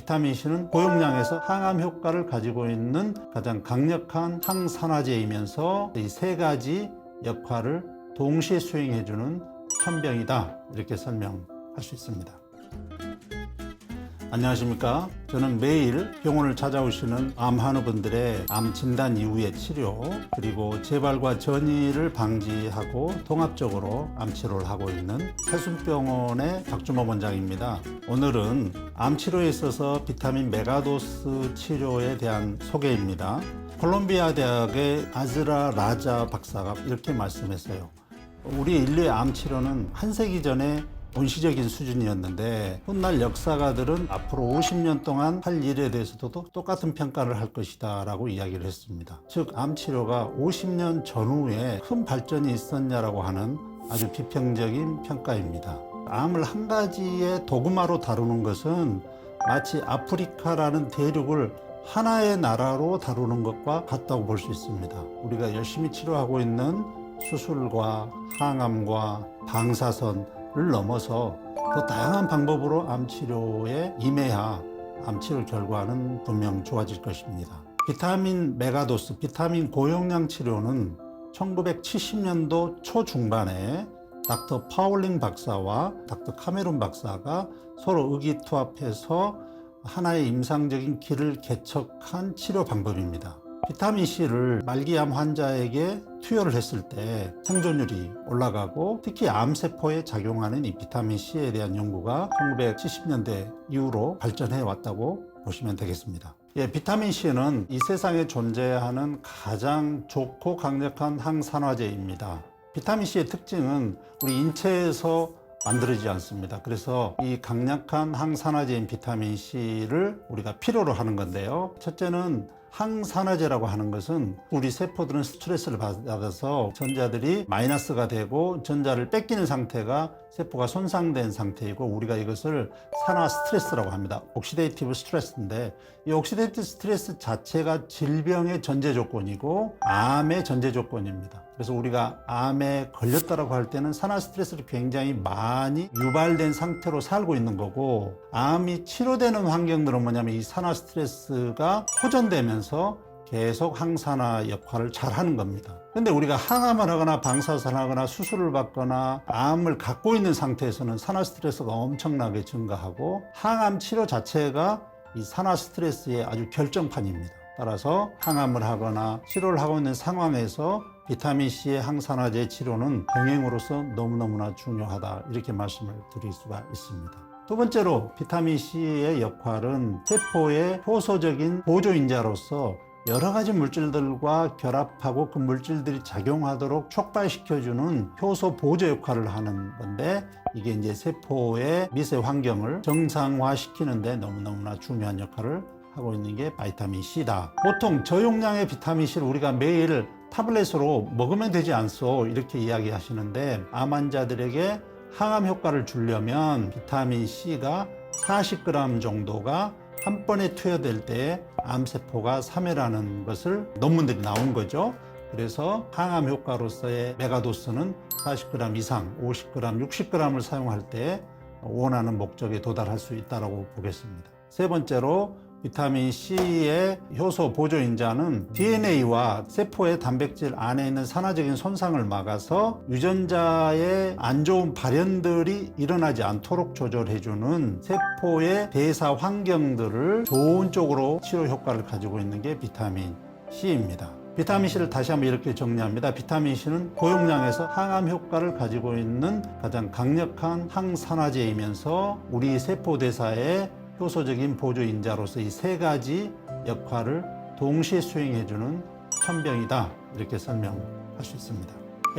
비타민C는 고용량에서 항암 효과를 가지고 있는 가장 강력한 항산화제이면서 이 세 가지 역할을 동시에 수행해주는 천병이다, 이렇게 설명할 수 있습니다. 안녕하십니까. 저는 매일 병원을 찾아오시는 암 환우분들의 암 진단 이후의 치료, 그리고 재발과 전이를 방지하고 통합적으로 암 치료를 하고 있는 태순병원의 박주모 원장입니다. 오늘은 암 치료에 있어서 비타민 메가도스 치료에 대한 소개입니다. 콜롬비아 대학의 아즈라 라자 박사가 이렇게 말씀했어요. 우리 인류의 암 치료는 한 세기 전에 원시적인 수준이었는데 훗날 역사가들은 앞으로 50년 동안 할 일에 대해서도 똑같은 평가를 할 것이다 라고 이야기를 했습니다. 즉 암치료가 50년 전후에 큰 발전이 있었냐라고 하는 아주 비평적인 평가입니다. 암을 한 가지의 도구마로 다루는 것은 마치 아프리카라는 대륙을 하나의 나라로 다루는 것과 같다고 볼 수 있습니다. 우리가 열심히 치료하고 있는 수술과 항암과 방사선 를 넘어서 더 다양한 방법으로 암치료에 임해야 암치료 결과는 분명 좋아질 것입니다. 비타민 메가도스, 비타민 고용량 치료는 1970년도 초중반에 닥터 파울링 박사와 닥터 카메론 박사가 서로 의기투합해서 하나의 임상적인 길을 개척한 치료 방법입니다. 비타민C를 말기암 환자에게 투여를 했을 때 생존율이 올라가고 특히 암세포에 작용하는 이 비타민C에 대한 연구가 1970년대 이후로 발전해 왔다고 보시면 되겠습니다. 비타민C는 이 세상에 존재하는 가장 좋고 강력한 항산화제입니다. 비타민C의 특징은 우리 인체에서 만들어지지 않습니다. 그래서 이 강력한 항산화제인 비타민C를 우리가 필요로 하는 건데요. 첫째는 항산화제라고 하는 것은 우리 세포들은 스트레스를 받아서 전자들이 마이너스가 되고 전자를 뺏기는 상태가 세포가 손상된 상태이고 우리가 이것을 산화 스트레스라고 합니다. 옥시데이티브 스트레스인데 이 옥시데이티브 스트레스 자체가 질병의 전제 조건이고 암의 전제 조건입니다. 그래서 우리가 암에 걸렸다라고 할 때는 산화 스트레스를 굉장히 많이 유발된 상태로 살고 있는 거고 암이 치료되는 환경들은 뭐냐면 이 산화 스트레스가 호전되면서 계속 항산화 역할을 잘 하는 겁니다. 근데 우리가 항암을 하거나 방사선을 하거나 수술을 받거나 암을 갖고 있는 상태에서는 산화 스트레스가 엄청나게 증가하고 항암 치료 자체가 이 산화 스트레스의 아주 결정판입니다. 따라서 항암을 하거나 치료를 하고 있는 상황에서 비타민C의 항산화제 치료는 병행으로서 너무너무나 중요하다, 이렇게 말씀을 드릴 수가 있습니다. 두 번째로 비타민C의 역할은 세포의 효소적인 보조인자로서 여러 가지 물질들과 결합하고 그 물질들이 작용하도록 촉발시켜주는 효소 보조 역할을 하는 건데 이게 이제 세포의 미세 환경을 정상화시키는데 너무너무나 중요한 역할을 하고 있는 게 비타민C다. 보통 저용량의 비타민C를 우리가 매일 타블렛으로 먹으면 되지 않소, 이렇게 이야기하시는데 암 환자들에게 항암 효과를 주려면 비타민C가 40g 정도가 한 번에 투여될 때 암세포가 사멸하는 것을 논문들이 나온 거죠. 그래서 항암 효과로서의 메가도스는 40g 이상, 50g, 60g을 사용할 때 원하는 목적에 도달할 수 있다고 보겠습니다. 세 번째로 비타민C의 효소 보조인자는 DNA와 세포의 단백질 안에 있는 산화적인 손상을 막아서 유전자의 안 좋은 발현들이 일어나지 않도록 조절해주는 세포의 대사 환경들을 좋은 쪽으로 치료 효과를 가지고 있는 게 비타민C입니다. 비타민C를 다시 한번 이렇게 정리합니다. 비타민C는 고용량에서 항암 효과를 가지고 있는 가장 강력한 항산화제이면서 우리 세포 대사에 효소적인 보조인자로서 이 세 가지 역할을 동시에 수행해주는 천병이다, 이렇게 설명할 수 있습니다.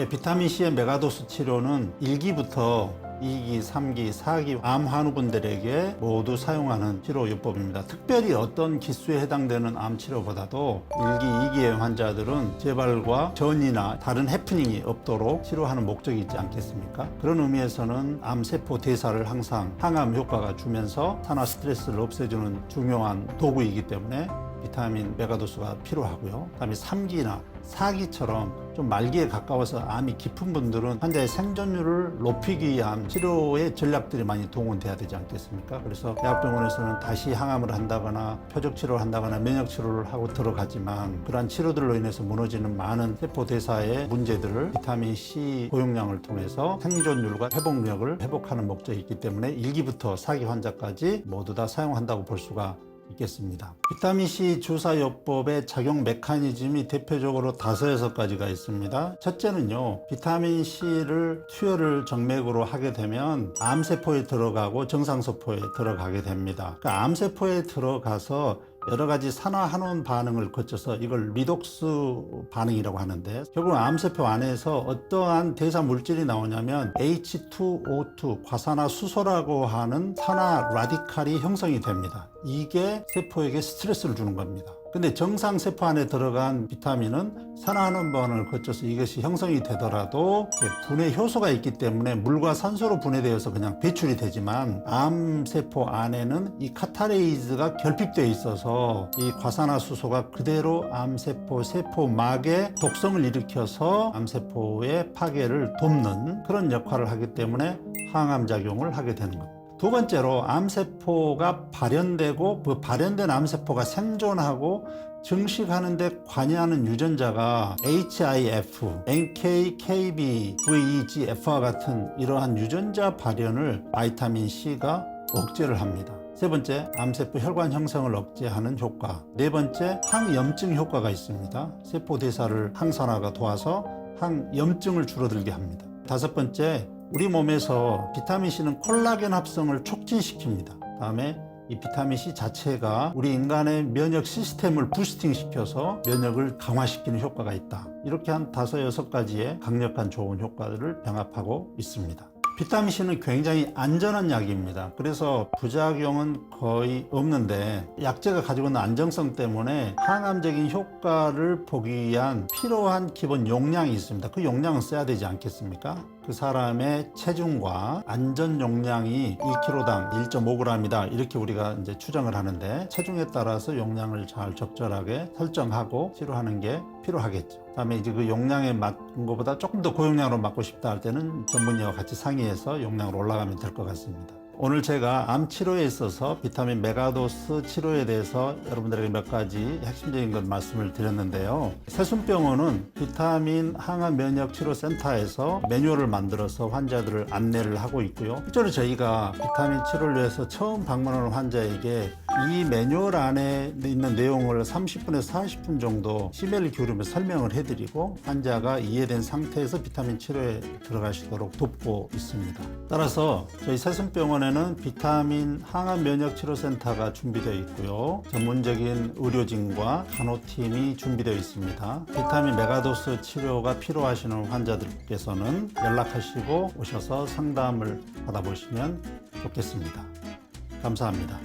비타민C의 메가도스 치료는 1기부터 2기, 3기, 4기 암 환우분들에게 모두 사용하는 치료요법입니다. 특별히 어떤 기수에 해당되는 암 치료보다도 1기, 2기의 환자들은 재발과 전이나 다른 해프닝이 없도록 치료하는 목적이 있지 않겠습니까? 그런 의미에서는 암세포 대사를 항상 항암 효과가 주면서 산화 스트레스를 없애주는 중요한 도구이기 때문에 비타민 메가도스가 필요하고요. 그다음에 3기나 4기처럼 좀 말기에 가까워서 암이 깊은 분들은 환자의 생존율을 높이기 위한 치료의 전략들이 많이 동원돼야 되지 않겠습니까? 그래서 대학병원에서는 다시 항암을 한다거나 표적 치료를 한다거나 면역 치료를 하고 들어가지만 그러한 치료들로 인해서 무너지는 많은 세포 대사의 문제들을 비타민 C 고용량을 통해서 생존율과 회복력을 회복하는 목적이 있기 때문에 1기부터 4기 환자까지 모두 다 사용한다고 볼 수가 있겠습니다. 비타민C 주사요법의 작용 메커니즘이 대표적으로 5-6가지가 있습니다. 첫째는요, 비타민C를 투여를 정맥으로 하게 되면 암세포에 들어가고 정상세포에 들어가게 됩니다. 그러니까 암세포에 들어가서 여러 가지 산화환원 반응을 거쳐서 이걸 리독스 반응이라고 하는데, 결국 암세포 안에서 어떠한 대사 물질이 나오냐면 H2O2 과산화수소라고 하는 산화 라디칼이 형성이 됩니다. 이게 세포에게 스트레스를 주는 겁니다. 근데 정상 세포 안에 들어간 비타민은 산화환원 반응을 거쳐서 이것이 형성이 되더라도 분해 효소가 있기 때문에 물과 산소로 분해되어서 그냥 배출이 되지만, 암세포 안에는 이 카타레이즈가 결핍되어 있어서 이 과산화수소가 그대로 암세포 세포막에 독성을 일으켜서 암세포의 파괴를 돕는 그런 역할을 하기 때문에 항암 작용을 하게 되는 겁니다. 두 번째로, 암세포가 발현되고 그 발현된 암세포가 생존하고 증식하는 데 관여하는 유전자가 HIF, NK, KB, VEGF와 같은 이러한 유전자 발현을 비타민 C가 억제를 합니다. 세 번째, 암세포 혈관 형성을 억제하는 효과. 네 번째, 항염증 효과가 있습니다. 세포 대사를 항산화가 도와서 항염증을 줄어들게 합니다. 다섯 번째, 우리 몸에서 비타민C는 콜라겐 합성을 촉진시킵니다. 다음에 이 비타민C 자체가 우리 인간의 면역 시스템을 부스팅시켜서 면역을 강화시키는 효과가 있다. 이렇게 한 5-6가지의 강력한 좋은 효과들을 병합하고 있습니다. 비타민C는 굉장히 안전한 약입니다. 그래서 부작용은 거의 없는데, 약제가 가지고 있는 안정성 때문에 항암적인 효과를 보기 위한 필요한 기본 용량이 있습니다. 그 용량은 써야 되지 않겠습니까? 그 사람의 체중과 안전 용량이 1kg당 1.5g이다, 이렇게 우리가 이제 추정을 하는데, 체중에 따라서 용량을 잘 적절하게 설정하고 치료하는 게 필요하겠죠. 다음에 이제 그 용량에 맞는 것보다 조금 더 고용량으로 맞고 싶다 할 때는 전문의와 같이 상의해서 용량으로 올라가면 될 것 같습니다. 오늘 제가 암 치료에 있어서 비타민 메가도스 치료에 대해서 여러분들에게 몇 가지 핵심적인 것 말씀을 드렸는데요. 새순병원은 비타민 항암 면역 치료 센터에서 매뉴얼을 만들어서 환자들을 안내를 하고 있고요. 실제로 저희가 비타민 치료를 위해서 처음 방문하는 환자에게 이 매뉴얼 안에 있는 내용을 30분에서 40분 정도 심혈을 기울이면서 설명을 해드리고 환자가 이해된 상태에서 비타민 치료에 들어가시도록 돕고 있습니다. 따라서 저희 새순병원에는 비타민 항암 면역 치료 센터가 준비되어 있고요. 전문적인 의료진과 간호팀이 준비되어 있습니다. 비타민 메가도스 치료가 필요하시는 환자들께서는 연락하시고 오셔서 상담을 받아보시면 좋겠습니다. 감사합니다.